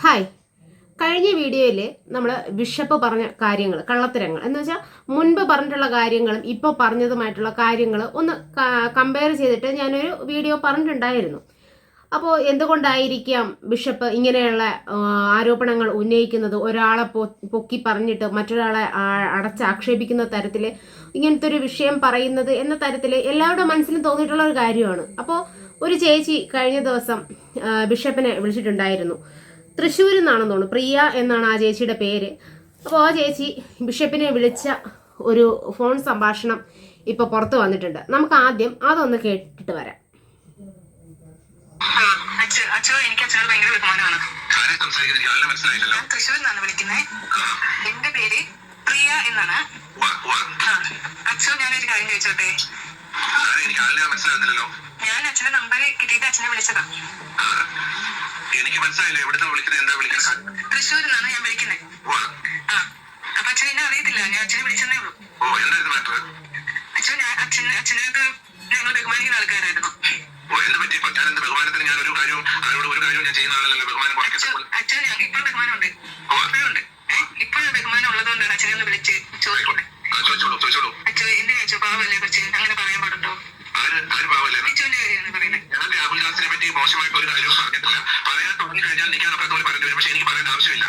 Hi. കഴിഞ്ഞ വീഡിയോയിൽ നമ്മൾ ബിഷപ്പ് പറഞ്ഞ കാര്യങ്ങൾ, കള്ളത്തരങ്ങൾ എന്ന് വെച്ചാൽ മുൻപ് പറഞ്ഞിട്ടുള്ള കാര്യങ്ങളും ഇപ്പോൾ പറഞ്ഞതുമായിട്ടുള്ള കാര്യങ്ങൾ ഒന്ന് കമ്പയർ ചെയ്തിട്ട് ഞാനൊരു വീഡിയോ പറഞ്ഞിട്ടുണ്ടായിരുന്നു. അപ്പോൾ എന്തുകൊണ്ടായിരിക്കാം ബിഷപ്പ് ഇങ്ങനെയുള്ള ആരോപണങ്ങൾ ഉന്നയിക്കുന്നത്? ഒരാളെ പൊക്കി പറഞ്ഞിട്ട് മറ്റൊരാളെ അടച്ചാക്ഷേപിക്കുന്ന തരത്തിൽ ഇങ്ങനത്തെ ഒരു വിഷയം പറയുന്നത് എന്ന തരത്തിൽ എല്ലാവരുടെ മനസ്സിലും തോന്നിയിട്ടുള്ള ഒരു കാര്യമാണ്. അപ്പോൾ ഒരു ചേച്ചി കഴിഞ്ഞ ദിവസം ബിഷപ്പിനെ വിളിച്ചിട്ടുണ്ടായിരുന്നു. തൃശ്ശൂരിൽ നിന്നാണെന്ന് തോന്നുന്നു, പ്രിയ എന്നാണ് ആ ചേച്ചിയുടെ പേര്. അപ്പോൾ ആ ചേച്ചി ബിഷപ്പിനെ വിളിച്ച ഒരു ഫോൺ സംഭാഷണം ഇപ്പൊ പുറത്തു വന്നിട്ടുണ്ട്. നമുക്ക് ആദ്യം അതൊന്ന് കേട്ടിട്ട് വരാം. എനിക്ക് അച്ഛനോട് ഭയങ്കര ബഹുമാനമാണ്. തൃശ്ശൂരിൽ നിന്നാണ് വിളിക്കുന്നത്. എന്റെ പേര് പ്രിയ എന്നാണ്. അച്ഛൻ ഞാനൊരു കാര്യം ചോദിച്ചോട്ടെ? ഞാൻ അച്ഛന്റെ നമ്പർ കിട്ടിയിട്ട് അച്ഛനെ വിളിച്ചതാ. എനിക്ക് മനസ്സിലായില്ല. എവിടുന്ന് വിളിക്കുന്നത്? എന്താ വിളിക്കുന്നത്? തൃശ്ശൂരിൽ നിന്നാണ് ഞാൻ വിളിക്കുന്നത്. അപ്പൊ അച്ഛൻ എന്നെ അറിയത്തില്ല. ഞാൻ അച്ഛനെ വിളിച്ചതേ ഉള്ളൂ. അച്ഛനൊക്കെ ഞങ്ങൾ ബഹുമാനിക്കുന്ന ആൾക്കാരായിരുന്നു. അച്ഛൻ ഇപ്പോഴും ബഹുമാനമുണ്ട്. ഇപ്പോഴും ബഹുമാനം ഉള്ളതുകൊണ്ടാണ് അച്ഛനെ ഒന്ന് വിളിച്ച് ചോദിക്കുന്നത്. അച്ഛൻ എന്തിനാ അച്ഛൻ പാവല്ലേ കൊച്ച്? അങ്ങനെ പറയാൻ പാടുണ്ടോ? അച്ഛന്റെ കാര്യമാണ് പറയുന്നത്. ഞാൻ രാഹുൽ ഗാന്ധിനെ പറ്റി മോശമായിട്ട് ഒരു കാര്യവും പറഞ്ഞിട്ടില്ല. പറയാൻ തുടങ്ങി കഴിഞ്ഞാൽ നിൽക്കാനൊക്കെ പറഞ്ഞു വരും. പക്ഷെ എനിക്ക് പറയാൻ ആവശ്യമില്ല.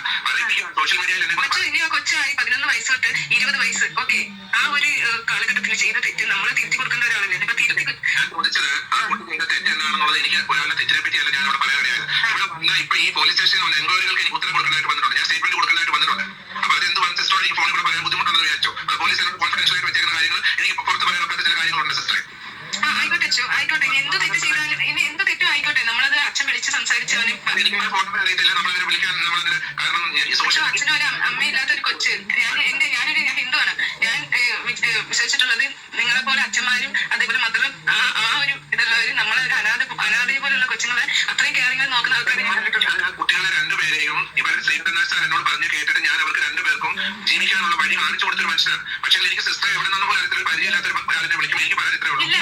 സോഷ്യൽ മീഡിയയിൽ ഇനി ആ കൊച്ചായി 11 വയസ്സ് തൊട്ട് 20 വയസ്സ്, ഓക്കെ, ആ ഒരു കാലഘട്ടത്തിൽ ചെയ്ത തെറ്റ് നമ്മൾ തിരുത്തി കൊടുക്കേണ്ട ഒരാളല്ലേ. ഇപ്പൊ തിരുത്തി ഞാൻ ചോദിച്ചത് ആ കുട്ടി ചെയ്ത തെറ്റ് എന്താണെന്നുള്ളത്. എനിക്ക് ഒരാളുടെ തെറ്റിനെ പറ്റിയല്ല ഞാൻ അവിടെ പറയാനായത്. ഇവിടെ വന്ന ഇപ്പൊ ഈ പോലീസ് സ്റ്റേഷനിൽ എൻക്വയറികൾക്ക് എനിക്ക് ഉത്തരം കൊടുക്കാനായിട്ട് വന്നിട്ടുണ്ട്. ഞാൻ സ്റ്റേറ്റ്മെന്റ് കൊടുക്കാനായിട്ട് വന്നിട്ടുണ്ട്. അപ്പൊ അതെന്ത് പറഞ്ഞ സിസ്റ്ററോട് എനിക്ക് ഫോണിൽ കൂടെ പറയാൻ ബുദ്ധിമുട്ടുണ്ടെന്ന് വിചാരിച്ചു. അത് പോലീസിനോട് കോൺഫിഡൻഷ്യൽ ആയിട്ട് വെച്ചിരിക്കുന്ന കാര്യങ്ങൾ എനിക്ക് പുറത്ത് പറയാൻ ഒക്കാത്ത ചില കാര്യങ്ങളുണ്ട് സിസ്റ്ററെ. ആയിക്കോട്ടെ അച്ഛോ, ആയിക്കോട്ടെ. ഇനി എന്ത് തെറ്റ് ചെയ്താലും, ഇനി എന്ത് തെറ്റും ആയിക്കോട്ടെ, നമ്മളത് അച്ഛൻ വിളിച്ച് സംസാരിച്ചവന് അറിയത്തില്ല. നമ്മളതിനെ വിളിക്കാൻ നമ്മളതിന് കാരണം അച്ഛനൊരു അമ്മയില്ലാത്ത ഒരു കൊച്ച്. ഞാനൊരു ഹിന്ദുവാണ്. ഞാൻ വിശ്വസിച്ചിട്ടുള്ളത് നിങ്ങളെ പോലെ അച്ഛന്മാരും അതേപോലെ മതം ആ ഒരു ഇതുള്ളവര് നമ്മളെ ഒരു അനാഥയെ പോലുള്ള കൊച്ചുങ്ങളെ അത്രയും കെയറിംഗ് നോക്കുന്ന ആൾക്കാരെ ഞാൻ കണ്ടിട്ടുണ്ട്. കുട്ടികളെ രണ്ടുപേരെയും ഇവർ എന്നോട് പറഞ്ഞു കേട്ടിട്ട് ഞാൻ അവർക്ക് രണ്ടുപേർക്കും ജീവിക്കാനുള്ള വഴി കാണിച്ചു കൊടുത്തൊരു മനുഷ്യനാണ്. പക്ഷേ എനിക്ക് സിസ്റ്റർ എവിടെ നിന്നും പോലെ പരിചയമില്ലാത്തൊരു ആളിനെ വിളിക്കും. എനിക്ക് പറയാൻ ഇത്രേ ഉള്ളൂ. ഇല്ല,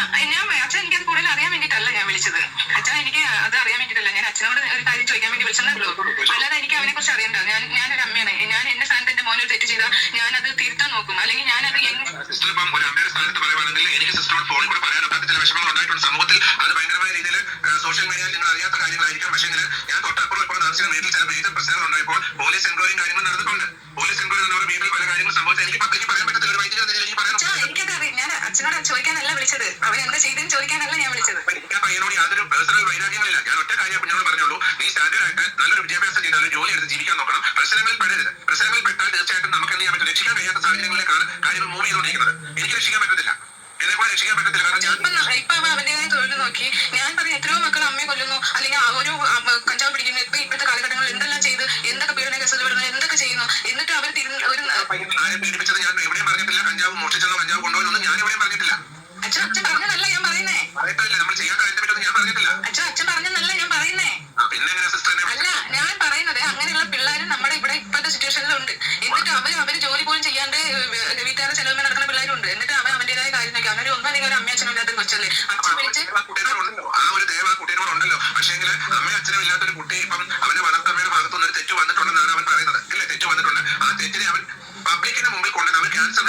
അച്ഛൻ എനിക്കത് കൂടുതൽ അറിയാൻ വേണ്ടിയിട്ടല്ല ഞാൻ വിളിച്ചത്. അച്ഛൻ എനിക്ക് അത് അറിയാൻ വേണ്ടിയിട്ടല്ല. ഞാൻ അച്ഛനോട് ഒരു കാര്യം ചോദിക്കാൻ വേണ്ടി വിളിച്ചതേ ഉള്ളൂ. അല്ലാതെ എനിക്ക് അവനെ കുറിച്ച് അറിയണ്ട. ഞാനൊരു അമ്മയാണ്. ഞാൻ എന്റെ സ്ഥാനത്ത് എന്റെ മോനൊരു തെറ്റ് ചെയ്താൽ ഞാനത് തിരുത്താൻ നോക്കും. അല്ലെങ്കിൽ ഞാനത് സിസ്റ്റർ ഇപ്പം ഒരു അമ്മയുടെ സ്ഥാനത്ത് പറയുവാണെങ്കിൽ എനിക്ക് സിസ്റ്ററോട് ഫോണിൽ കൂടെ പറയാനൊക്കെ ചില വിഷമങ്ങൾ ഉണ്ടായിട്ടുണ്ട് സമൂഹത്തിൽ. അത് ഭയങ്കരമായ രീതിയിൽ സോഷ്യൽ മീഡിയയിൽ നിങ്ങൾ അറിയാത്ത കാര്യങ്ങളായിരിക്കാം. പക്ഷേ ഞാൻ തൊട്ടപ്പുറം ഇപ്പോൾ താമസിക്കുന്ന വീട്ടിൽ ചില മേജർ പ്രശ്നങ്ങൾ ഉണ്ടായപ്പോൾ പോലീസ് എൻക്വയറിയും കാര്യങ്ങൾ നടന്നിട്ടുണ്ട്. പോലീസ് എൻക്വയറി എന്നവർ വീട്ടിൽ പല കാര്യങ്ങൾ സംഭവിച്ചാൽ എനിക്ക് പറയാൻ പറ്റത്തില്ല. ഒരു വൈദ്യുതി എനിക്ക് പറയാൻ എനിക്കത് ഞാൻ അച്ഛനോട് ചോദിക്കാനല്ല വിളിച്ചത്. അവൻ എന്താ ചെയ്തെന്ന് ചോദിക്കാനല്ല ഞാൻ വിളിച്ചത്. എനിക്ക് ആ പയ്യനോട് യാതൊരു പേഴ്സണൽ വൈരാഗ്യങ്ങളില്ല. ഞാൻ ഒറ്റ കാര്യം കുഞ്ഞോട് പറഞ്ഞോളൂ. നീ സ്റ്റാൻഡേർഡ് ആയിട്ട് നല്ലൊരു വിദ്യാഭ്യാസം ചെയ്ത് നല്ലൊരു ജോലി എടുത്ത് ജീവിക്കാൻ നോക്കണം. പ്രശ്നങ്ങളിൽ പെടരുത്. പ്രശ്നങ്ങളിൽ പെട്ടാൽ തീർച്ചയായിട്ടും നമുക്ക് എന്ത് ചെയ്യാൻ പറ്റും? രക്ഷിക്കാൻ കഴിയാത്ത സാഹചര്യങ്ങളിലേക്കാണ് കാര്യങ്ങൾ മൂവ് ചെയ്തുകൊണ്ടിരിക്കുന്നത്. എനിക്ക് രക്ഷിക്കാൻ പറ്റത്തില്ല. എന്നെക്കൂടെ രക്ഷിക്കാൻ പറ്റത്തില്ല. കാരണം ഇപ്പൊ അവന്റേതായ തൊഴിൽ നോക്കി ഞാൻ പറയും എത്രയോ മക്കൾ അമ്മയെ കൊല്ലുന്നു, അല്ലെങ്കിൽ ഒരു കഞ്ചാവ് പിടിക്കുന്നു. ഇപ്പോഴത്തെ കാലഘട്ടങ്ങളിൽ എന്തെല്ലാം ചെയ്ത് എന്തൊക്കെ പീഡന കേസുകൾ വിടുന്നു, എന്തൊക്കെ ചെയ്യുന്നു. എന്നിട്ട് അവർ ആരെ പീഡിപ്പിച്ചത് ഞാൻ എവിടെയും പറഞ്ഞിട്ടില്ല. കഞ്ചാവ് മോഷ്ടിച്ചതോ കഞ്ചാവ് കൊണ്ടുപോകുന്നൊന്നും ഞാൻ എവിടെയും പറഞ്ഞിട്ടില്ല. അച്ഛൻ പറഞ്ഞതല്ല ഞാൻ പറയുന്നേ. പറയത്തില്ല. നമ്മൾ ചെയ്യാൻ കാര്യത്തെ പറ്റൊന്നും ഞാൻ പറഞ്ഞിട്ടില്ല. അച്ഛൻ പറഞ്ഞതല്ല ഞാൻ പറയുന്നേ. പിന്നെ എങ്ങനെ സിസ്റ്റർ അല്ല ഞാൻ പറയുന്നത് അങ്ങനെയുള്ള പിള്ളേരും നമ്മുടെ ഇവിടെ ഇപ്പോഴത്തെ സിറ്റുവേഷനിലുണ്ട്. എന്നിട്ട് അവര് ജോലി പോലും ചെയ്യാണ്ട് വീട്ടുകാരെ ചെലവ് നടക്കുന്ന പിള്ളേരുണ്ട്. എന്നിട്ട് അവന്റേതായ കാര്യം നോക്കി അവനൊരു ഒന്നും അല്ലെങ്കിൽ ഒരു അമ്മ അച്ഛനും ഇല്ലാത്ത കൊച്ചല്ലേ. അച്ഛൻ വിളിച്ച് ആ ഒരു ദേവ കുട്ടീനോടുണ്ടല്ലോ. പക്ഷേങ്കിൽ അമ്മയും അച്ഛനും ഇല്ലാത്തൊരു കുട്ടി ഇപ്പം അവന്റെ വളർത്തമ്മയുടെ ഭാഗത്തുനിന്ന് ഒരു തെറ്റ് വന്നിട്ടുണ്ടെന്നാണ് അവൻ പറയുന്നത്. ഇല്ലേ, തെറ്റ് വന്നിട്ടുണ്ട്. ആ തെറ്റിനെ അവൻ പബ്ലിക്കിന് മുമ്പിൽ കൊണ്ടുവന്ന് അവൻ ക്യാൻസർ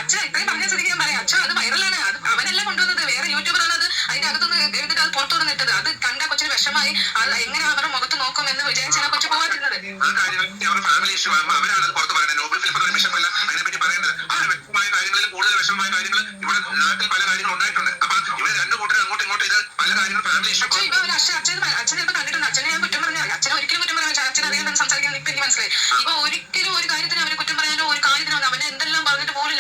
അച്ഛൻ ഇത്രയും പറഞ്ഞ സ്ഥിതിക്ക് ഞാൻ പറയാം. അച്ഛൻ അത് വൈറലാണ്. അത് അവനല്ല കൊണ്ടുവന്നത്, വേറെ യൂട്യൂബറാണ് അത് അതിന്റെ അകത്തുനിന്ന് എഴുതിട്ട് അത് പുറത്തോട് നിട്ടത്. അത് കണ്ട കൊച്ചിന് വിഷമായി. അത് എങ്ങനെ അവരുടെ മുഖത്ത് നോക്കും എന്ന് വിചാരിച്ചാണ് കൊച്ചു പോകാതിരുന്നത്. ആ കാര്യങ്ങൾ അവരുടെ ഫാമിലി ഇഷ്യൂ ആകുമ്പോൾ അവരാണ് പുറത്ത് പറയുന്നത്. നോബൽ ഫിലിപ്പ് വിഷമല്ല അതിനെപ്പറ്റി പറയുന്നത്. അങ്ങനെ വ്യക്തമായ കാര്യങ്ങളിൽ കൂടുതൽ വിഷമമായ കാര്യങ്ങൾ ഇവിടെ നാട്ടിൽ പല കാര്യങ്ങളും ഉണ്ടായിട്ടുണ്ട്. അപ്പൊ ഇവിടെ രണ്ടു കൂട്ടരും അങ്ങോട്ടും ഇങ്ങോട്ടും ഇത് പല കാര്യങ്ങളും ഫാമിലി ഇഷ്യൂ. അച്ഛനെ ഇപ്പൊ കണ്ടിട്ടുണ്ട്. അച്ഛനെ ഞാൻ കുറ്റം പറഞ്ഞ അച്ഛനെ ഒരിക്കലും കുറ്റം പറയാൻ അച്ഛൻ അറിയാൻ സംസാരിക്കാൻ ഇപ്പൊ എനിക്ക് മനസ്സിലായി. ഇപ്പൊ ഒരിക്കലും ഒരു കാര്യത്തിന് അവരെ കുറ്റം പറയാനോ ഒരു കാര്യത്തിനോ അവനെ എന്തെല്ലാം പറഞ്ഞിട്ട് പോലും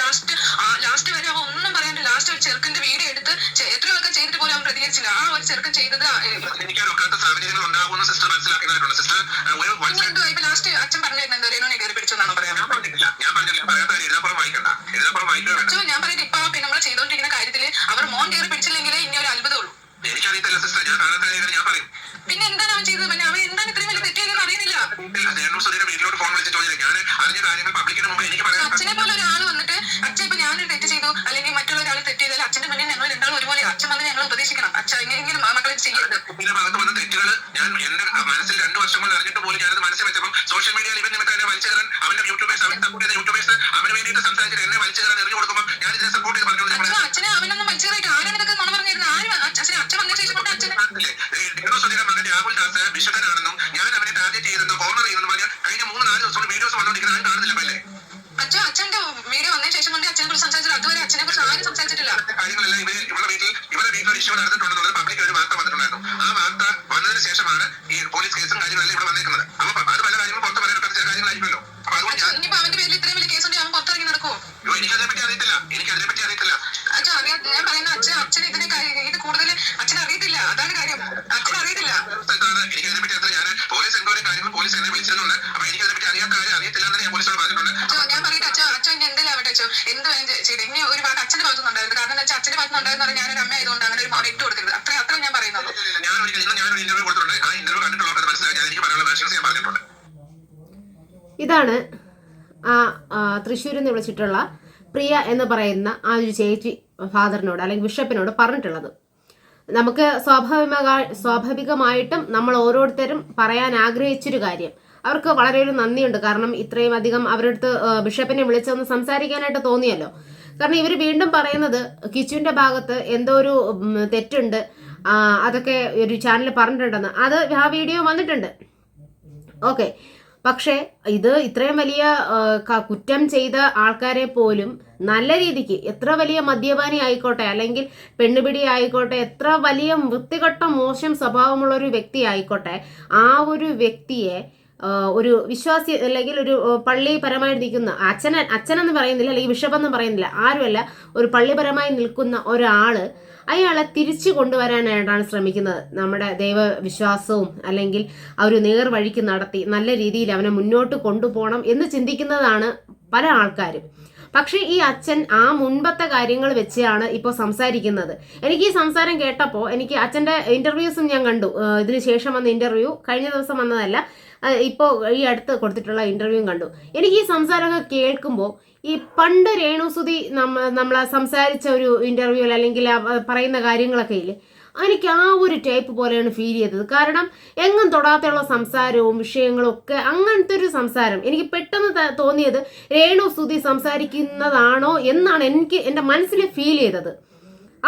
ലാസ്റ്റ് വരെ അവൻ ഒന്നും പറയാണ്ട് ലാസ്റ്റ് ഒരു ചെറുക്കന്റെ വീഡിയോ എടുത്ത് എത്രയൊക്കെ ചെയ്തിട്ട് പോലും അവൻ പ്രതികരിച്ചില്ല. ആ ഒരു ചെറുക്കൻ ചെയ്തത് എനിക്കൊക്കെ സാഹചര്യങ്ങൾ ഉണ്ടാകുമെന്ന് സിസ്റ്റർ മനസ്സിലാക്കുന്നതായിട്ടുണ്ട്. സിസ്റ്റർ ഇപ്പൊ ലാസ്റ്റ് അച്ഛൻ പറഞ്ഞിരുന്നത് രേണുവിനെ കയറി പിടിച്ചെന്നാണോ പറയാൻ? ഞാൻ പറഞ്ഞില്ല. പറയാത്ത എഴുതാപ്പുറം വായിക്കണ്ട. എഴുതാപ്പുറം വായിക്കണം. ഞാൻ പറയുന്നത് ഇപ്പൊ പിന്നെ നമ്മൾ ചെയ്തോണ്ടിരിക്കുന്ന കാര്യത്തില് അവർ മോൻ കയറി പിടിച്ചില്ലെങ്കിലേ ഇനി ഒരു അത്ഭുതമുള്ളൂ. എനിക്കറിയത്തില്ല സിസ്റ്റർ. ഞാൻ കാണാത്ത കാര്യങ്ങൾ ഞാൻ പറയും. പിന്നെ എന്താണ് അവൻ ചെയ്തത്? പിന്നെ അവൻ എന്താണ് ഇത്രയും വലിയ തെറ്റിയെന്ന് അറിയുന്നില്ല. വീട്ടിലോട്ട് ഫോൺ വിളിച്ച് ചോദിച്ചില്ല. ഞാൻ അറിഞ്ഞ കാര്യങ്ങൾ പബ്ലിക്കിന് മുമ്പ് എനിക്ക് പറയാം. അച്ഛനെ പോലെ ഒരാൾ വന്നിട്ട് അച്ഛൻ ഇപ്പൊ ഞാനൊരു തെറ്റ് ചെയ്തു അല്ലെങ്കിൽ മറ്റുള്ള ഒരാൾ തെറ്റ് ചെയ്താൽ അച്ഛന്റെ മുന്നിൽ ഞങ്ങൾ രണ്ടാളും ഒരുപോലെ അച്ഛൻ വന്ന് ഞങ്ങൾ ഉപദേശിക്കണം. അച്ഛൻ ഇങ്ങനെ മക്കളെ ചെയ്യരുത്. കുട്ടിയുടെ ഭാഗത്ത് വന്ന തെറ്റുകൾ ഞാൻ എന്റെ മനസ്സിൽ 2 വർഷം കൊണ്ട് അറിഞ്ഞിട്ട് പോലും ഞാനത് സപ്പോർട്ട് ചെയ്യുന്ന യൂട്യൂബേഴ്സ് അവന് വേണ്ടിയിട്ട് സംസാരിച്ചിട്ട് എന്നെ വലിച്ചു കയറാൻ എറിഞ്ഞു കൊടുക്കുമ്പോൾ ഞാൻ ഇതിനെ സപ്പോർട്ട് ചെയ്ത് പറഞ്ഞു. അച്ഛനെ അവനൊന്നും വലിച്ചേറിയിട്ട് ആരാണ് ഇതൊക്കെ നുണ പറഞ്ഞിരുന്നത്? അച്ഛൻ വന്ന ശേഷം കൊണ്ട് അച്ഛനെ മകൻ രാഹുൽ ദാസ് വിശുദ്ധനാണെന്നും ഞാൻ അവനെ ടാർഗറ്റ് ചെയ്തെന്നും കോർണർ ചെയ്യുന്നെന്നും പറഞ്ഞ് കഴിഞ്ഞ 3-4 ദിവസം വീഡിയോസ് വന്നുകൊണ്ടിരിക്കുന്ന ആരും കാണുന്നില്ല. അല്ലേ അച്ഛന്റെ വീഡിയോ വന്നതിന് ശേഷം കൊണ്ട് അച്ഛനെ കുറിച്ച് സംസാരിച്ചില്ല. അതുവരെ അച്ഛനെ കുറിച്ച് ആരും സംസാരിച്ചിട്ടില്ല. കാര്യങ്ങളെല്ലാം ഇവരുടെ വീട്ടിൽ ഒരു ഇഷ്യൂ നടന്നിട്ടുണ്ടെന്നുള്ളത് പബ്ലിക് ഒരു വാർത്ത വന്നിട്ടുണ്ടായിരുന്നു. ആ വാർത്ത വന്നതിന് ശേഷമാണ് ഈ പോലീസ് കേസും കാര്യങ്ങളെല്ലാം ഇവിടെ വന്നേക്കുന്നത്. അപ്പൊ അത് പല കാര്യങ്ങളും പുറത്ത് പറയാനൊക്കെ ചില കാര്യങ്ങളായിരിക്കുമല്ലോ. അപ്പൊ അതുകൊണ്ട് ഇനിയിപ്പോ അവന്റെ പേരിൽ ഇത്രയും വലിയ കേസുണ്ട്, അവൻ പുറത്തിറങ്ങി നടക്കുമോ? എനിക്കതിനെപ്പറ്റി അറിയത്തില്ല. ഞാൻ പറയുന്ന അച്ഛൻ ഇത് കൂടുതൽ അച്ഛൻ അറിയത്തില്ല. അതാണ് കാര്യം. അച്ഛൻ അറിയത്തില്ല. എനിക്കതിനെപ്പറ്റി അറിയില്ല. ഞാൻ പോലീസ് എൻക്വയറി കാര്യങ്ങൾ പോലീസ് എന്നെ വിളിച്ചിരുന്നുണ്ട്. അപ്പൊ എനിക്കതിനെപ്പറ്റി അറിയത്തില്ല എന്ന് ഞാൻ പോലീസിനോട് പറഞ്ഞിട്ടുണ്ട്. ഞാൻ പറയട്ടെ അച്ഛൻ എന്തെങ്കിലും ആവട്ടെ എന്ത് വേണം ചെയ്ത് ഇനി ഒരു ഭാഗം അച്ഛന്റെ ഭാഗത്തുനിന്നുണ്ടായിരുന്നു. കാരണം എന്താ വെച്ചാൽ അച്ഛന്റെ ഭാഗത്തുനിന്നുണ്ടായെന്ന് പറഞ്ഞാൽ ഞാനൊരു അമ്മ ആയതുകൊണ്ട് അങ്ങനെ ഒരു മോനെ ഇട്ട് കൊടുക്കരുത്. അത്ര ഞാൻ പറയുന്നുള്ളൂ. ഞാനൊരു ഇന്റർവ്യൂ കൊടുത്തിട്ടുണ്ട്. ആ ഇന്റർവ്യൂ കണ്ടിട്ടുള്ളവർക്ക് മനസ്സിലായി ഞാൻ എനിക്ക് പറയാനുള്ള വേർഷൻസ് ഞാൻ പറഞ്ഞിട്ടുണ്ട്. ഇതാണ് തൃശ്ശൂരിൽ നിന്ന് വിളിച്ചിട്ടുള്ള പ്രിയ എന്ന് പറയുന്ന ആ ഒരു ചേച്ചി ഫാദറിനോട് അല്ലെങ്കിൽ ബിഷപ്പിനോട് പറഞ്ഞിട്ടുള്ളത്. നമുക്ക് സ്വാഭാവികമായിട്ടും നമ്മൾ ഓരോരുത്തരും പറയാൻ ആഗ്രഹിച്ചൊരു കാര്യം, അവർക്ക് വളരെ ഒരു നന്ദിയുണ്ട്. കാരണം ഇത്രയും അധികം അവരുടെ അടുത്ത് ബിഷപ്പിനെ വിളിച്ചൊന്ന് സംസാരിക്കാനായിട്ട് തോന്നിയല്ലോ. കാരണം ഇവർ വീണ്ടും പറയുന്നത് കിച്ചുവിന്റെ ഭാഗത്ത് എന്തോ ഒരു തെറ്റുണ്ട്, അതൊക്കെ ഒരു ചാനൽ പറഞ്ഞിട്ടുണ്ടെന്ന്. അത് ആ വീഡിയോ വന്നിട്ടുണ്ട്. ഓക്കെ, പക്ഷേ ഇത് ഇത്രയും വലിയ കുറ്റം ചെയ്ത ആൾക്കാരെ പോലും നല്ല രീതിക്ക്, എത്ര വലിയ മദ്യപാനി ആയിക്കോട്ടെ അല്ലെങ്കിൽ പെണ്ണുപിടി ആയിക്കോട്ടെ, എത്ര വലിയ വൃത്തികെട്ട മോശം സ്വഭാവമുള്ള ഒരു വ്യക്തി ആയിക്കോട്ടെ, ആ ഒരു വ്യക്തിയെ ഒരു വിശ്വാസി അല്ലെങ്കിൽ ഒരു പള്ളിപരമായി നിൽക്കുന്ന അച്ഛനെന്ന് പറയുന്നില്ല അല്ലെങ്കിൽ ബിഷപ്പെന്ന് പറയുന്നില്ല, ആരുമല്ല, ഒരു പള്ളിപരമായി നിൽക്കുന്ന ഒരാള് അയാളെ തിരിച്ചു കൊണ്ടുവരാനായിട്ടാണ് ശ്രമിക്കുന്നത്. നമ്മുടെ ദൈവവിശ്വാസവും അല്ലെങ്കിൽ ആ ഒരു നേർവഴിക്ക് നടത്തി നല്ല രീതിയിൽ അവനെ മുന്നോട്ട് കൊണ്ടുപോകണം എന്ന് ചിന്തിക്കുന്നതാണ് പല ആൾക്കാരും. പക്ഷേ ഈ അച്ഛൻ ആ മുൻപത്തെ കാര്യങ്ങൾ വെച്ചാണ് ഇപ്പോൾ സംസാരിക്കുന്നത്. എനിക്ക് ഈ സംസാരം കേട്ടപ്പോൾ എനിക്ക് അച്ഛൻ്റെ ഇൻ്റർവ്യൂസും ഞാൻ കണ്ടു. ഇതിന് ശേഷം വന്ന ഇൻ്റർവ്യൂ കഴിഞ്ഞ ദിവസം വന്നതല്ല, ഇപ്പോൾ ഈ അടുത്ത് കൊടുത്തിട്ടുള്ള ഇൻ്റർവ്യൂവും കണ്ടു. എനിക്ക് ഈ സംസാരമൊക്കെ കേൾക്കുമ്പോൾ ഈ പണ്ട് രേണുസുതി നമ്മളെ സംസാരിച്ച ഒരു ഇൻ്റർവ്യൂവിൽ അല്ലെങ്കിൽ പറയുന്ന കാര്യങ്ങളൊക്കെ ഇല്ലേ, എനിക്ക് ആ ഒരു ടൈപ്പ് പോലെയാണ് ഫീൽ ചെയ്തത്. കാരണം എങ്ങും തൊടാത്തുള്ള സംസാരവും വിഷയങ്ങളും ഒക്കെ അങ്ങനത്തെ ഒരു സംസാരം എനിക്ക് പെട്ടെന്ന് തോന്നിയത് രേണുസുതി സംസാരിക്കുന്നതാണോ എന്നാണ് എനിക്ക് എൻ്റെ മനസ്സിൽ ഫീൽ ചെയ്തത്.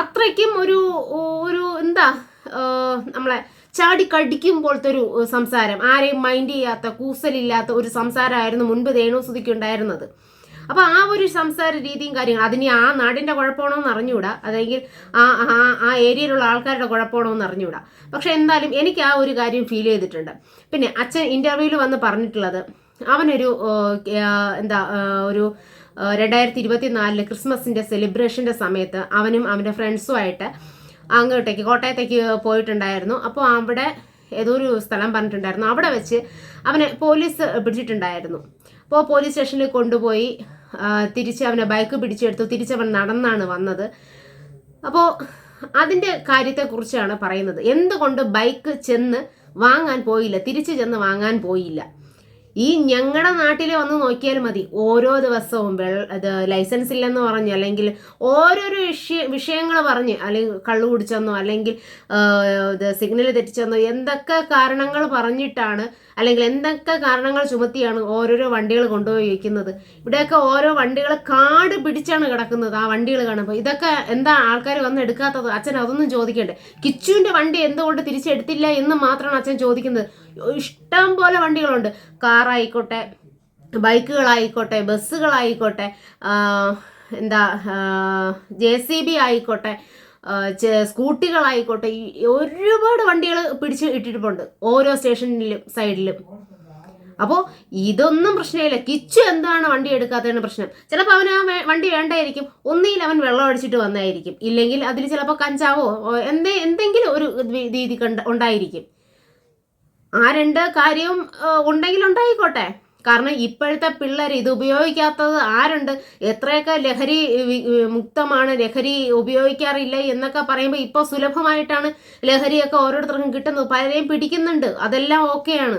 അത്രയ്ക്കും ഒരു എന്താ നമ്മളെ ചാടിക്കടിക്കും പോലത്തെ ഒരു സംസാരം, ആരെയും മൈൻഡ് ചെയ്യാത്ത കൂസലില്ലാത്ത ഒരു സംസാരമായിരുന്നു മുൻപ് രേണുസുതിക്ക് ഉണ്ടായിരുന്നത്. അപ്പൊ ആ ഒരു സംസാര രീതിയും കാര്യങ്ങളും അതിന് ആ നാടിന്റെ കുഴപ്പമാണോ എന്ന് അറിഞ്ഞുകൂടാ, അല്ലെങ്കിൽ ആ ഏരിയയിലുള്ള ആൾക്കാരുടെ കുഴപ്പമാണോ എന്ന് അറിഞ്ഞുകൂടാ. പക്ഷെ എന്തായാലും എനിക്ക് ആ ഒരു കാര്യം ഫീൽ ചെയ്തിട്ടുണ്ട്. പിന്നെ അച്ഛൻ ഇന്റർവ്യൂവിൽ വന്ന് പറഞ്ഞിട്ടുള്ളത് അവനൊരു ഒരു 2024 ക്രിസ്മസിന്റെ സെലിബ്രേഷന്റെ സമയത്ത് അവനും അവന്റെ ഫ്രണ്ട്സുമായിട്ട് അങ്ങോട്ടേക്ക് കോട്ടയത്തേക്ക് പോയിട്ടുണ്ടായിരുന്നു. അപ്പോൾ അവിടെ ഏതോ ഒരു സ്ഥലം പറഞ്ഞിട്ടുണ്ടായിരുന്നു, അവിടെ വെച്ച് അവനെ പോലീസ് പിടിച്ചിട്ടുണ്ടായിരുന്നു. അപ്പോൾ പോലീസ് സ്റ്റേഷനിൽ കൊണ്ടുപോയി തിരിച്ച് അവനെ ബൈക്ക് പിടിച്ചെടുത്തു. തിരിച്ചവൻ നടന്നാണ് വന്നത്. അപ്പോൾ അതിൻ്റെ കാര്യത്തെക്കുറിച്ചാണ് പറയുന്നത്. എന്തുകൊണ്ട് ബൈക്ക് ചെന്ന് വാങ്ങാൻ പോയില്ല, തിരിച്ച് ചെന്ന് വാങ്ങാൻ പോയില്ല? ഈ ഞങ്ങളുടെ നാട്ടിൽ വന്ന് നോക്കിയാൽ മതി, ഓരോ ദിവസവും ലൈസൻസ് ഇല്ലെന്ന് പറഞ്ഞ് അല്ലെങ്കിൽ ഓരോരോ വിഷയങ്ങൾ പറഞ്ഞ് അല്ലെങ്കിൽ കള്ളു കുടിച്ചെന്നോ അല്ലെങ്കിൽ സിഗ്നൽ തെറ്റിച്ചെന്നോ എന്തൊക്കെ കാരണങ്ങൾ പറഞ്ഞിട്ടാണ് അല്ലെങ്കിൽ എന്തൊക്കെ കാരണങ്ങൾ ചുമത്തിയാണ് ഓരോരോ വണ്ടികൾ കൊണ്ടുപോയി വയ്ക്കുന്നത്. ഇവിടെയൊക്കെ ഓരോ വണ്ടികൾ കാട് പിടിച്ചാണ് കിടക്കുന്നത്. ആ വണ്ടികൾ കാണുമ്പോൾ ഇതൊക്കെ എന്താ ആൾക്കാർ വന്ന് എടുക്കാത്തത്? അച്ഛൻ അതൊന്നും ചോദിക്കണ്ടേ? കിച്ചുവിൻ്റെ വണ്ടി എന്തുകൊണ്ട് തിരിച്ചെടുത്തില്ല എന്ന് മാത്രമാണ് അച്ഛൻ ചോദിക്കുന്നത്. ഇഷ്ടം പോലെ വണ്ടികളുണ്ട്, കാറായിക്കോട്ടെ, ബൈക്കുകളായിക്കോട്ടെ, ബസ്സുകളായിക്കോട്ടെ, JCB ആയിക്കോട്ടെ, സ്കൂട്ടികളായിക്കോട്ടെ, ഒരുപാട് വണ്ടികൾ പിടിച്ച് ഇട്ടിട്ടുണ്ട് ഓരോ സ്റ്റേഷനിലും സൈഡിലും. അപ്പോൾ ഇതൊന്നും പ്രശ്നമില്ല. കിച്ചു എന്താണ് വണ്ടി എടുക്കാത്തതാണ് പ്രശ്നം. ചിലപ്പോൾ അവൻ ആ വണ്ടി വേണ്ടായിരിക്കും, ഒന്നിയിൽ അവൻ വെള്ളം അടിച്ചിട്ട് വന്നായിരിക്കും, ഇല്ലെങ്കിൽ അതിൽ ചിലപ്പോൾ കഞ്ചാവോ എന്തെങ്കിലും ഒരു രീതി ഉണ്ടായിരിക്കും. ആ രണ്ട് കാര്യവും ഉണ്ടെങ്കിൽ ഉണ്ടായിക്കോട്ടെ. കാരണം ഇപ്പോഴത്തെ പിള്ളേർ ഇത് ഉപയോഗിക്കാത്തത് ആരുണ്ട്? എത്രയൊക്കെ ലഹരി മുക്തമാണ്, ലഹരി ഉപയോഗിക്കാറില്ല എന്നൊക്കെ പറയുമ്പോൾ ഇപ്പോൾ സുലഭമായിട്ടാണ് ലഹരിയൊക്കെ ഓരോരുത്തർക്കും കിട്ടുന്നത്, പലരെയും പിടിക്കുന്നുണ്ട്, അതെല്ലാം ഓക്കെയാണ്.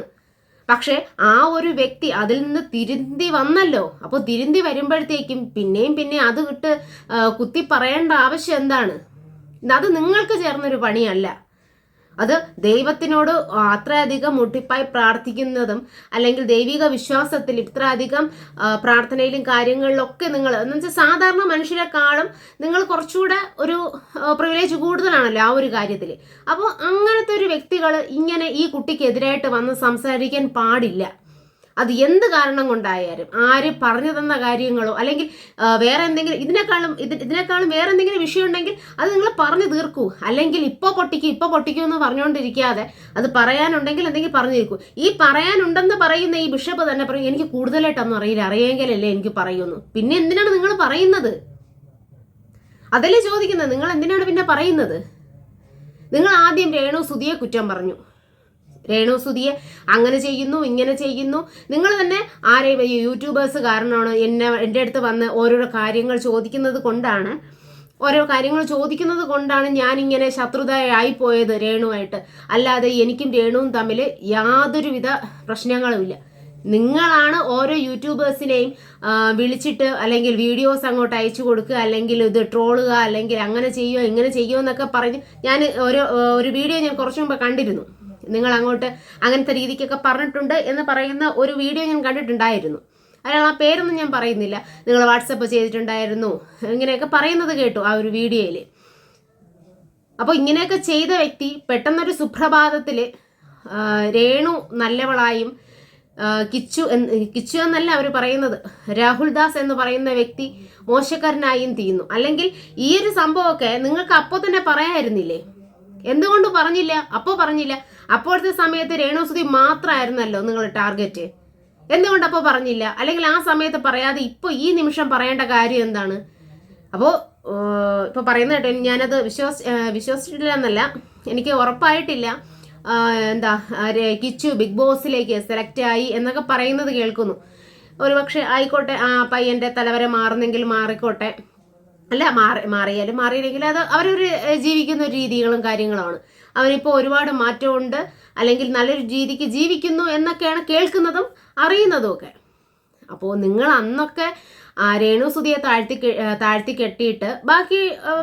പക്ഷെ ആ ഒരു വ്യക്തി അതിൽ നിന്ന് തിരുന്തി വന്നല്ലോ. അപ്പോൾ തിരുന്തി വരുമ്പോഴത്തേക്കും പിന്നെയും അത് വിട്ട് കുത്തി പറയേണ്ട ആവശ്യം എന്താണ്? അത് നിങ്ങൾക്ക് ചേർന്നൊരു പണിയല്ല. അത് ദൈവത്തിനോട് അത്രയധികം മുട്ടിപ്പായി പ്രാർത്ഥിക്കുന്നതും അല്ലെങ്കിൽ ദൈവിക വിശ്വാസത്തിൽ ഇത്രയധികം പ്രാർത്ഥനയിലും കാര്യങ്ങളിലൊക്കെ നിങ്ങൾ എന്ന് വെച്ചാൽ സാധാരണ മനുഷ്യരെക്കാളും നിങ്ങൾ കുറച്ചുകൂടെ ഒരു പ്രിവിലേജ് കൂടുതലാണല്ലോ ആ ഒരു കാര്യത്തിൽ. അപ്പോൾ അങ്ങനത്തെ ഒരു വ്യക്തികൾ ഇങ്ങനെ ഈ കുട്ടിക്കെതിരായിട്ട് വന്ന് സംസാരിക്കാൻ പാടില്ല. അത് എന്ത് കാരണം കൊണ്ടായാലും, ആര് പറഞ്ഞു തന്ന കാര്യങ്ങളോ അല്ലെങ്കിൽ വേറെ എന്തെങ്കിലും ഇതിനേക്കാളും വേറെ എന്തെങ്കിലും വിഷയം ഉണ്ടെങ്കിൽ അത് നിങ്ങൾ പറഞ്ഞു തീർക്കൂ. അല്ലെങ്കിൽ ഇപ്പോൾ പൊട്ടിക്കൂ എന്ന് പറഞ്ഞുകൊണ്ടിരിക്കാതെ അത് പറയാനുണ്ടെങ്കിൽ എന്തെങ്കിലും പറഞ്ഞു തീർക്കൂ. ഈ പറയാനുണ്ടെന്ന് പറയുന്ന ഈ ബിഷപ്പ് തന്നെ പറയും എനിക്ക് കൂടുതലായിട്ടൊന്നും അറിയില്ല, അറിയെങ്കിലല്ലേ എനിക്ക് പറയുന്നു. പിന്നെ എന്തിനാണ് നിങ്ങൾ പറയുന്നത്? അതല്ലേ ചോദിക്കുന്നത്, നിങ്ങൾ എന്തിനാണ് പിന്നെ പറയുന്നത്? നിങ്ങൾ ആദ്യം രേണുസുതിയെ കുറ്റം പറഞ്ഞു, രേണുസുതിയെ അങ്ങനെ ചെയ്യുന്നു ഇങ്ങനെ ചെയ്യുന്നു. നിങ്ങൾ തന്നെ ആരെയും യൂട്യൂബേഴ്സ് കാരണമാണ് എൻ്റെ അടുത്ത് വന്ന് ഓരോരോ കാര്യങ്ങൾ ചോദിക്കുന്നത് കൊണ്ടാണ് ഞാനിങ്ങനെ ശത്രുതയായി പോയത് രേണുവായിട്ട്. അല്ലാതെ എനിക്കും രേണുവും തമ്മിൽ യാതൊരുവിധ പ്രശ്നങ്ങളുമില്ല. നിങ്ങളാണ് ഓരോ യൂട്യൂബേഴ്സിനെയും വിളിച്ചിട്ട് അല്ലെങ്കിൽ വീഡിയോസ് അങ്ങോട്ട് അയച്ചു കൊടുക്കുക, അല്ലെങ്കിൽ ഇത് ട്രോളുക, അല്ലെങ്കിൽ അങ്ങനെ ചെയ്യുമോ ഇങ്ങനെ ചെയ്യുമോ എന്നൊക്കെ പറഞ്ഞ് ഞാൻ ഒരു വീഡിയോ ഞാൻ കുറച്ചു മുമ്പ് കണ്ടിരുന്നു. നിങ്ങൾ അങ്ങോട്ട് അങ്ങനത്തെ രീതിക്കൊക്കെ പറഞ്ഞിട്ടുണ്ട് എന്ന് പറയുന്ന ഒരു വീഡിയോ ഞാൻ കണ്ടിട്ടുണ്ടായിരുന്നു. അയാൾ ആ പേരൊന്നും ഞാൻ പറയുന്നില്ല. നിങ്ങൾ വാട്സപ്പ് ചെയ്തിട്ടുണ്ടായിരുന്നു ഇങ്ങനെയൊക്കെ പറയുന്നത് കേട്ടു ആ ഒരു വീഡിയോയിൽ. അപ്പോൾ ഇങ്ങനെയൊക്കെ ചെയ്ത വ്യക്തി പെട്ടെന്നൊരു സുപ്രഭാതത്തിൽ രേണു നല്ലവളായും കിച്ചു എന്നല്ല അവർ പറയുന്നത്, രാഹുൽ ദാസ് എന്ന് പറയുന്ന വ്യക്തി മോശക്കാരനായും തീരുന്നു. അല്ലെങ്കിൽ ഈ ഒരു സംഭവമൊക്കെ നിങ്ങൾക്ക് അപ്പോൾ തന്നെ പറയാമായിരുന്നില്ലേ? എന്തുകൊണ്ട് പറഞ്ഞില്ല? പറഞ്ഞില്ല. അപ്പോഴത്തെ സമയത്ത് രേണുസുതി മാത്രമായിരുന്നല്ലോ നിങ്ങൾ ടാർഗറ്റ്. എന്തുകൊണ്ട് അപ്പോൾ പറഞ്ഞില്ല? അല്ലെങ്കിൽ ആ സമയത്ത് പറയാതെ ഇപ്പോൾ ഈ നിമിഷം പറയേണ്ട കാര്യം എന്താണ്? അപ്പോൾ ഇപ്പോൾ പറയുന്ന കേട്ടോ, ഞാനത് വിശ്വസിച്ചിട്ടില്ല എന്നല്ല, എനിക്ക് ഉറപ്പായിട്ടില്ല. കിച്ചു ബിഗ് ബോസിലേക്ക് സെലക്ട് ആയി എന്നൊക്കെ പറയുന്നത് കേൾക്കുന്നു. ഒരുപക്ഷെ ആയിക്കോട്ടെ, ആ പയ്യന്റെ തലവര മാറുന്നെങ്കിൽ മാറിക്കോട്ടെ. അല്ല മാറിയില്ലെങ്കിൽ അത് അവരൊരു ജീവിക്കുന്ന രീതികളും കാര്യങ്ങളുമാണ്. അവനിപ്പോൾ ഒരുപാട് മാറ്റമുണ്ട്, അല്ലെങ്കിൽ നല്ലൊരു രീതിക്ക് ജീവിക്കുന്നു എന്നൊക്കെയാണ് കേൾക്കുന്നതും അറിയുന്നതും ഒക്കെ. അപ്പോൾ നിങ്ങൾ അന്നൊക്കെ രേണുസുതിയെ താഴ്ത്തി കെട്ടിയിട്ട്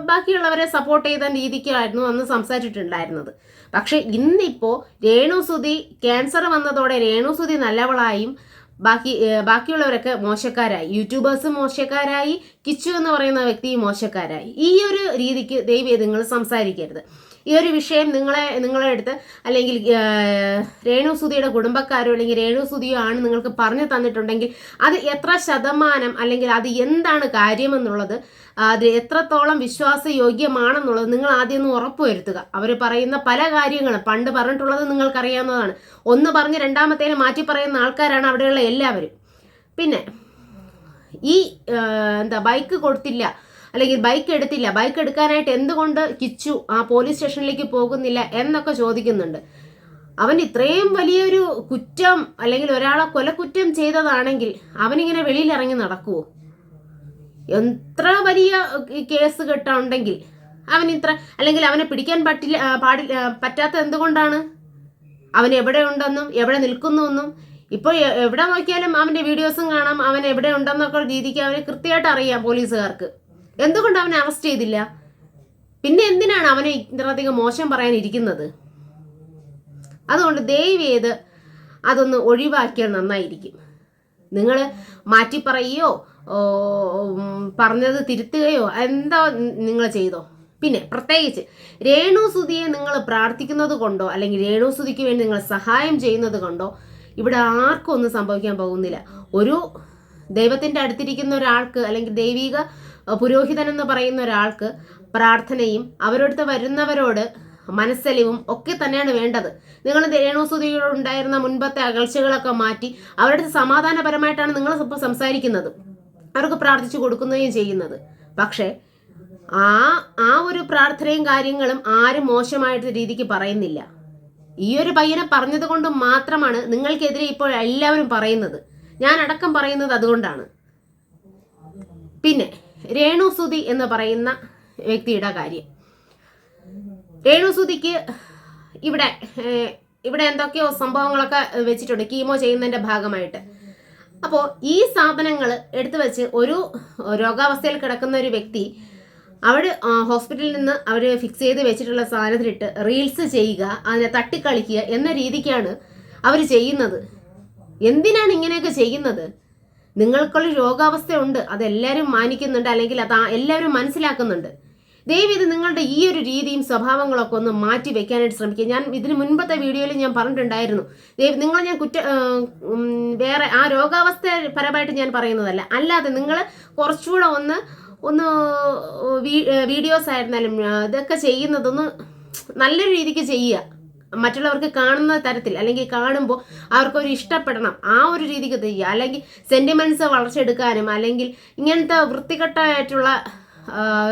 ബാക്കിയുള്ളവരെ സപ്പോർട്ട് ചെയ്ത രീതിക്കായിരുന്നു അന്ന് സംസാരിച്ചിട്ടുണ്ടായിരുന്നത്. പക്ഷെ ഇന്നിപ്പോൾ രേണുസുതി ക്യാൻസർ വന്നതോടെ രേണുസുതി നല്ലവളായും ബാക്കിയുള്ളവരൊക്കെ മോശക്കാരായി, യൂട്യൂബേഴ്സ് മോശക്കാരായി, കിച്ചു എന്ന് പറയുന്ന വ്യക്തി മോശക്കാരായി. ഈ ഒരു രീതിക്ക് ദയവേത് നിങ്ങൾ സംസാരിക്കരുത്. ഈ ഒരു വിഷയം നിങ്ങളെ അടുത്ത് അല്ലെങ്കിൽ രേണുസുതിയുടെ കുടുംബക്കാരോ അല്ലെങ്കിൽ രേണുസുതിയോ ആണ് നിങ്ങൾക്ക് പറഞ്ഞു തന്നിട്ടുണ്ടെങ്കിൽ അത് എത്ര ശതമാനം അല്ലെങ്കിൽ അത് എന്താണ് കാര്യമെന്നുള്ളത്, അത് എത്രത്തോളം വിശ്വാസയോഗ്യമാണെന്നുള്ളത് നിങ്ങൾ ആദ്യം ഒന്ന് ഉറപ്പുവരുത്തുക. അവർ പറയുന്ന പല കാര്യങ്ങളും പണ്ട് പറഞ്ഞിട്ടുള്ളത് നിങ്ങൾക്കറിയാവുന്നതാണ്. ഒന്ന് പറഞ്ഞ് രണ്ടാമത്തേന് മാറ്റി പറയുന്ന ആൾക്കാരാണ് അവിടെയുള്ള എല്ലാവരും. പിന്നെ ഈ ബൈക്ക് കൊടുത്തില്ല അല്ലെങ്കിൽ ബൈക്ക് എടുത്തില്ല, ബൈക്ക് എടുക്കാനായിട്ട് എന്തുകൊണ്ട് കിച്ചു ആ പോലീസ് സ്റ്റേഷനിലേക്ക് പോകുന്നില്ല എന്നൊക്കെ ചോദിക്കുന്നുണ്ട്. അവൻ ഇത്രയും വലിയൊരു കുറ്റം അല്ലെങ്കിൽ ഒരാളെ കൊലക്കുറ്റം ചെയ്തതാണെങ്കിൽ അവനിങ്ങനെ വെളിയിൽ ഇറങ്ങി നടക്കുവോ? എത്ര വലിയ കേസ് കെട്ടുണ്ടെങ്കിൽ അവൻ ഇത്ര, അല്ലെങ്കിൽ അവനെ പിടിക്കാൻ പറ്റാത്ത എന്തുകൊണ്ടാണ്? അവൻ എവിടെ ഉണ്ടെന്നും എവിടെ നിൽക്കുന്നുവെന്നും ഇപ്പോൾ എവിടെ നോക്കിയാലും അവന്റെ വീഡിയോസും കാണാം. അവൻ എവിടെ ഉണ്ടെന്നൊക്കെ രീതിക്ക് അവന് കൃത്യമായിട്ട് അറിയാം പോലീസുകാർക്ക്. എന്തുകൊണ്ട് അവനെ അറസ്റ്റ് ചെയ്തില്ല? പിന്നെ എന്തിനാണ് അവനെ ഇത്രയധികം മോശം പറയാനിരിക്കുന്നത്? അതുകൊണ്ട് ദയവേത് അതൊന്ന് ഒഴിവാക്കിയാൽ നന്നായിരിക്കും. നിങ്ങൾ മാറ്റി പറയുകയോ പറഞ്ഞത് തിരുത്തുകയോ എന്താ നിങ്ങൾ ചെയ്തോ. പിന്നെ പ്രത്യേകിച്ച് രേണുസുതിയെ നിങ്ങൾ പ്രാർത്ഥിക്കുന്നത് കൊണ്ടോ അല്ലെങ്കിൽ രേണുസുതിക്ക് വേണ്ടി നിങ്ങൾ സഹായം ചെയ്യുന്നത് കൊണ്ടോ ഇവിടെ ആർക്കും ഒന്നും സംഭവിക്കാൻ പോകുന്നില്ല. ഒരു ദൈവത്തിന്റെ അടുത്തിരിക്കുന്ന ഒരാൾക്ക് അല്ലെങ്കിൽ ദൈവിക പുരോഹിതൻ എന്ന് പറയുന്ന ഒരാൾക്ക് പ്രാർത്ഥനയും അവരോടത്ത് വരുന്നവരോട് മനസ്സലിവും ഒക്കെ തന്നെയാണ് വേണ്ടത്. നിങ്ങൾ രേണുസുതിയോട് ഉണ്ടായിരുന്ന മുൻപത്തെ അകൽച്ചകളൊക്കെ മാറ്റി അവരുടെ സമാധാനപരമായിട്ടാണ് നിങ്ങൾ ഇപ്പോൾ സംസാരിക്കുന്നത്, അവർക്ക് പ്രാർത്ഥിച്ചു കൊടുക്കുകയും ചെയ്യുന്നത്. പക്ഷേ ആ ഒരു പ്രാർത്ഥനയും കാര്യങ്ങളും ആരും മോശമായിട്ട് രീതിക്ക് പറയുന്നില്ല. ഈ ഒരു പയ്യനെ പറഞ്ഞത് കൊണ്ട് മാത്രമാണ് നിങ്ങൾക്കെതിരെ ഇപ്പോൾ എല്ലാവരും പറയുന്നത്. ഞാൻ അടക്കം പറയുന്നത് അതുകൊണ്ടാണ്. പിന്നെ രേണുസുതി എന്ന് പറയുന്ന വ്യക്തിയുടെ കാര്യം, രേണുസുതിക്ക് ഇവിടെ എന്തൊക്കെയോ സംഭവങ്ങളൊക്കെ വെച്ചിട്ടുണ്ട് കീമോ ചെയ്യുന്നതിന്റെ ഭാഗമായിട്ട്. അപ്പോൾ ഈ സാധനങ്ങൾ എടുത്തു വെച്ച് ഒരു രോഗാവസ്ഥയിൽ കിടക്കുന്ന ഒരു വ്യക്തി അവിടെ ഹോസ്പിറ്റലിൽ നിന്ന് അവർ ഫിക്സ് ചെയ്ത് വെച്ചിട്ടുള്ള സാധനത്തിലിട്ട് റീൽസ് ചെയ്യുക, അതിനെ തട്ടിക്കളിക്കുക എന്ന രീതിക്കാണ് അവർ ചെയ്യുന്നത്. എന്തിനാണ് ഇങ്ങനെയൊക്കെ ചെയ്യുന്നത്? നിങ്ങൾക്കുള്ള രോഗാവസ്ഥയുണ്ട്, അതെല്ലാവരും മാനിക്കുന്നുണ്ട്, അല്ലെങ്കിൽ അത് എല്ലാവരും മനസ്സിലാക്കുന്നുണ്ട്. ദയവിത് നിങ്ങളുടെ ഈ ഒരു രീതിയും സ്വഭാവങ്ങളൊക്കെ ഒന്ന് മാറ്റി വെക്കാനായിട്ട് ശ്രമിക്കുക. ഞാൻ ഇതിന് മുൻപത്തെ വീഡിയോയിൽ ഞാൻ പറഞ്ഞിട്ടുണ്ടായിരുന്നു, നിങ്ങളെ ഞാൻ വേറെ ആ രോഗാവസ്ഥ പരമായിട്ട് ഞാൻ പറയുന്നതല്ല, അല്ലാതെ നിങ്ങൾ കുറച്ചുകൂടെ ഒന്ന് വീഡിയോസ് ആയിരുന്നാലും ഇതൊക്കെ ചെയ്യുന്നതൊന്ന് നല്ലൊരു രീതിക്ക് ചെയ്യുക. മറ്റുള്ളവർക്ക് കാണുന്ന തരത്തിൽ, അല്ലെങ്കിൽ കാണുമ്പോൾ അവർക്കൊരു ഇഷ്ടപ്പെടണം, ആ ഒരു രീതിക്ക് ചെയ്യുക. അല്ലെങ്കിൽ സെന്റിമെന്റ്സ് വളർച്ചെടുക്കാനും, അല്ലെങ്കിൽ ഇങ്ങനത്തെ വൃത്തികെട്ടായിട്ടുള്ള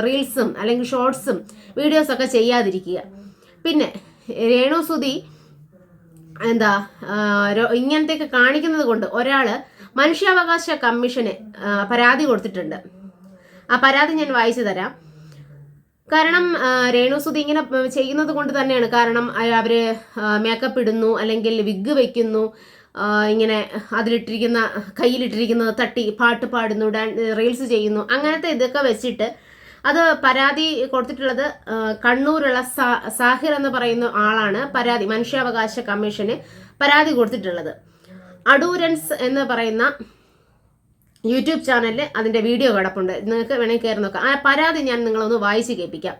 റീൽസും അല്ലെങ്കിൽ ഷോർട്സും വീഡിയോസൊക്കെ ചെയ്യാതിരിക്കുക. പിന്നെ രേണുസുതി ഇങ്ങനത്തെയൊക്കെ കാണിക്കുന്നത് കൊണ്ട് ഒരാൾ മനുഷ്യാവകാശ കമ്മീഷന് പരാതി കൊടുത്തിട്ടുണ്ട്. ആ പരാതി ഞാൻ വായിച്ചു തരാം. കാരണം രേണുസുതി ഇങ്ങനെ ചെയ്യുന്നത് കൊണ്ട് തന്നെയാണ്. കാരണം അവര് മേക്കപ്പ് ഇടുന്നു, അല്ലെങ്കിൽ വിഗ് വെക്കുന്നു, ഇങ്ങനെ അതിലിട്ടിരിക്കുന്ന കയ്യിലിട്ടിരിക്കുന്നത് തട്ടി പാട്ട് പാടുന്നു, റീൽസ് ചെയ്യുന്നു, അങ്ങനത്തെ ഇതൊക്കെ വെച്ചിട്ട് അത് പരാതി കൊടുത്തിട്ടുള്ളത് കണ്ണൂരുള്ള സാഹിർ എന്ന് പറയുന്ന ആളാണ് പരാതി മനുഷ്യാവകാശ കമ്മീഷന് പരാതി കൊടുത്തിട്ടുള്ളത്. അഡൂരൻസ് എന്ന് പറയുന്ന യൂട്യൂബ് ചാനലിൽ അതിൻ്റെ വീഡിയോ കിടപ്പുണ്ട്, നിങ്ങൾക്ക് വേണമെങ്കിൽ കയറി നോക്കാം. ആ പരാതി ഞാൻ നിങ്ങളൊന്ന് വായിച്ച് കേൾപ്പിക്കാം.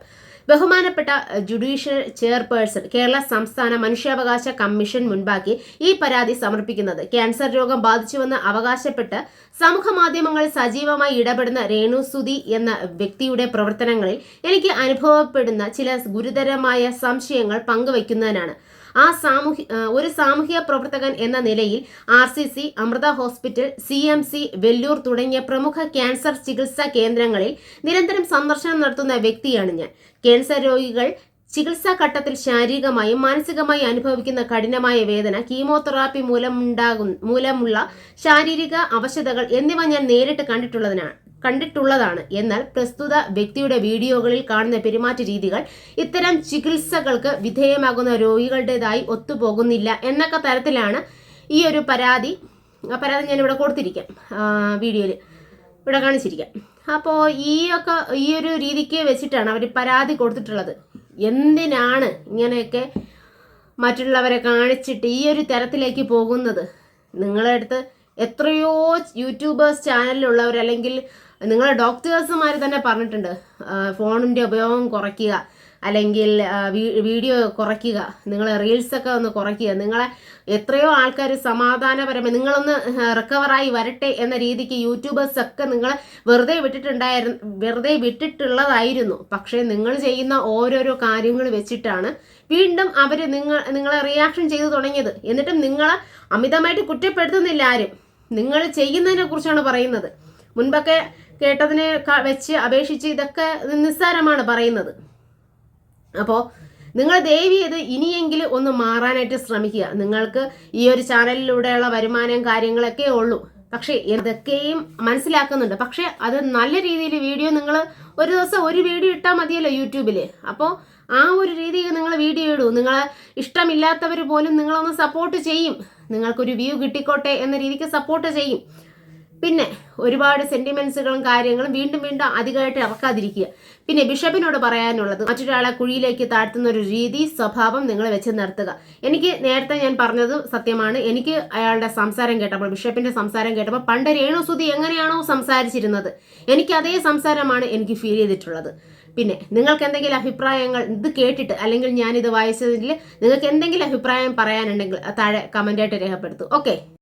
ബഹുമാനപ്പെട്ട ജുഡീഷ്യൽ ചെയർപേഴ്സൺ കേരള സംസ്ഥാന മനുഷ്യാവകാശ കമ്മീഷൻ മുൻപാക്കി ഈ പരാതി സമർപ്പിക്കുന്നത് ക്യാൻസർ രോഗം ബാധിച്ചുവെന്ന് അവകാശപ്പെട്ട് സമൂഹ മാധ്യമങ്ങളിൽ സജീവമായി ഇടപെടുന്ന രേണുസുതി എന്ന വ്യക്തിയുടെ പ്രവർത്തനങ്ങളിൽ എനിക്ക് അനുഭവപ്പെടുന്ന ചില ഗുരുതരമായ സംശയങ്ങൾ പങ്കുവയ്ക്കുന്നതിനാണ്. ഒരു സാമൂഹിക പ്രവർത്തകൻ എന്ന നിലയിൽ RCC, Amrita hospital, CMC, Vellore തുടങ്ങിയ പ്രമുഖ ക്യാൻസർ ചികിത്സാ കേന്ദ്രങ്ങളിൽ നിരന്തരം സന്ദർശനം നടത്തുന്ന വ്യക്തിയാണ് ഞാൻ. ക്യാൻസർ രോഗികൾ ചികിത്സാ ഘട്ടത്തിൽ ശാരീരികമായും മാനസികമായും അനുഭവിക്കുന്ന കഠിനമായ വേദന, കീമോതെറാപ്പി മൂലമുള്ള ശാരീരിക അവശതകൾ എന്നിവ ഞാൻ നേരിട്ട് കണ്ടിട്ടുള്ളതാണ്. എന്നാൽ പ്രസ്തുത വ്യക്തിയുടെ വീഡിയോകളിൽ കാണുന്ന പെരുമാറ്റ രീതികൾ ഇത്തരം ചികിത്സകൾക്ക് വിധേയമാകുന്ന രോഗികളുടേതായി ഒത്തുപോകുന്നില്ല എന്നൊക്കെ തരത്തിലാണ് ഈ ഒരു പരാതി ഞാൻ ഇവിടെ കൊടുത്തിരിക്കാം, വീഡിയോയിൽ ഇവിടെ കാണിച്ചിരിക്കാം. അപ്പോൾ ഈ ഒരു രീതിക്ക് വെച്ചിട്ടാണ് അവർ പരാതി കൊടുത്തിട്ടുള്ളത്. എന്തിനാണ് ഇങ്ങനെയൊക്കെ മറ്റുള്ളവരെ കാണിച്ചിട്ട് ഈ ഒരു തരത്തിലേക്ക് പോകുന്നത്? നിങ്ങളുടെ അടുത്ത് എത്രയോ യൂട്യൂബേഴ്സ് ചാനലിലുള്ളവർ, അല്ലെങ്കിൽ നിങ്ങളെ ഡോക്ടേഴ്സുമാർ തന്നെ പറഞ്ഞിട്ടുണ്ട്, ഫോണിൻ്റെ ഉപയോഗം കുറയ്ക്കുക, അല്ലെങ്കിൽ വീഡിയോ കുറയ്ക്കുക, നിങ്ങൾ റീൽസൊക്കെ ഒന്ന് കുറയ്ക്കുക. നിങ്ങളെ എത്രയോ ആൾക്കാർ സമാധാനപരമായി നിങ്ങളൊന്ന് റിക്കവറായി വരട്ടെ എന്ന രീതിക്ക് യൂട്യൂബേഴ്സൊക്കെ നിങ്ങളെ വെറുതെ വിട്ടിട്ടുള്ളതായിരുന്നു. പക്ഷേ നിങ്ങൾ ചെയ്യുന്ന ഓരോരോ കാര്യങ്ങൾ വെച്ചിട്ടാണ് വീണ്ടും അവർ നിങ്ങളെ റിയാക്ഷൻ ചെയ്തു തുടങ്ങിയത്. എന്നിട്ടും നിങ്ങളെ അമിതമായിട്ട് കുറ്റപ്പെടുത്തുന്നില്ല ആരും, നിങ്ങൾ ചെയ്യുന്നതിനെ കുറിച്ചാണ് പറയുന്നത്. മുൻപൊക്കെ കേട്ടതിനെ വെച്ച് അപേക്ഷിച്ച് ഇതൊക്കെ നിസ്സാരമാണ് പറയുന്നത്. അപ്പോൾ നിങ്ങൾ ദയവ് ചെയ്ത് ഇനിയെങ്കിലും ഒന്ന് മാറാനായിട്ട് ശ്രമിക്കുക. നിങ്ങൾക്ക് ഈ ഒരു ചാനലിലൂടെയുള്ള വരുമാനം കാര്യങ്ങളൊക്കെ ഉള്ളൂ, പക്ഷേ ഇതൊക്കെയും മനസ്സിലാക്കുന്നുണ്ട്. പക്ഷേ അത് നല്ല രീതിയിൽ വീഡിയോ നിങ്ങൾ ഒരു ദിവസം ഒരു വീഡിയോ ഇട്ടാൽ മതിയല്ലോ യൂട്യൂബിൽ. അപ്പോൾ ആ ഒരു രീതിയിൽ നിങ്ങൾ വീഡിയോ ഇടൂ. നിങ്ങളെ ഇഷ്ടമില്ലാത്തവർ പോലും നിങ്ങളൊന്ന് സപ്പോർട്ട് ചെയ്യും, നിങ്ങൾക്കൊരു വ്യൂ കിട്ടിക്കോട്ടെ എന്ന രീതിക്ക് സപ്പോർട്ട് ചെയ്യും. പിന്നെ ഒരുപാട് സെന്റിമെന്റ്സുകളും കാര്യങ്ങളും വീണ്ടും അധികമായിട്ട് ഇറക്കാതിരിക്കുക. പിന്നെ ബിഷപ്പിനോട് പറയാനുള്ളത്, മറ്റൊരാളെ കുഴിയിലേക്ക് താഴ്ത്തുന്ന ഒരു രീതി സ്വഭാവം നിങ്ങൾ വെച്ച് നിർത്തുക. എനിക്ക് നേരത്തെ ഞാൻ പറഞ്ഞത് സത്യമാണ്. എനിക്ക് അയാളുടെ സംസാരം കേട്ടപ്പോൾ, ബിഷപ്പിന്റെ സംസാരം കേട്ടപ്പോൾ, പണ്ട് രേണുസുതി എങ്ങനെയാണോ സംസാരിച്ചിരുന്നത്, എനിക്ക് അതേ സംസാരമാണ് എനിക്ക് ഫീൽ ചെയ്തിട്ടുള്ളത്. പിന്നെ നിങ്ങൾക്ക് എന്തെങ്കിലും അഭിപ്രായങ്ങൾ ഇത് കേട്ടിട്ട്, അല്ലെങ്കിൽ ഞാനിത് വായിച്ചതിൽ നിങ്ങൾക്ക് എന്തെങ്കിലും അഭിപ്രായം പറയാനുണ്ടെങ്കിൽ താഴെ കമന്റായിട്ട് രേഖപ്പെടുത്തൂ. ഓക്കെ.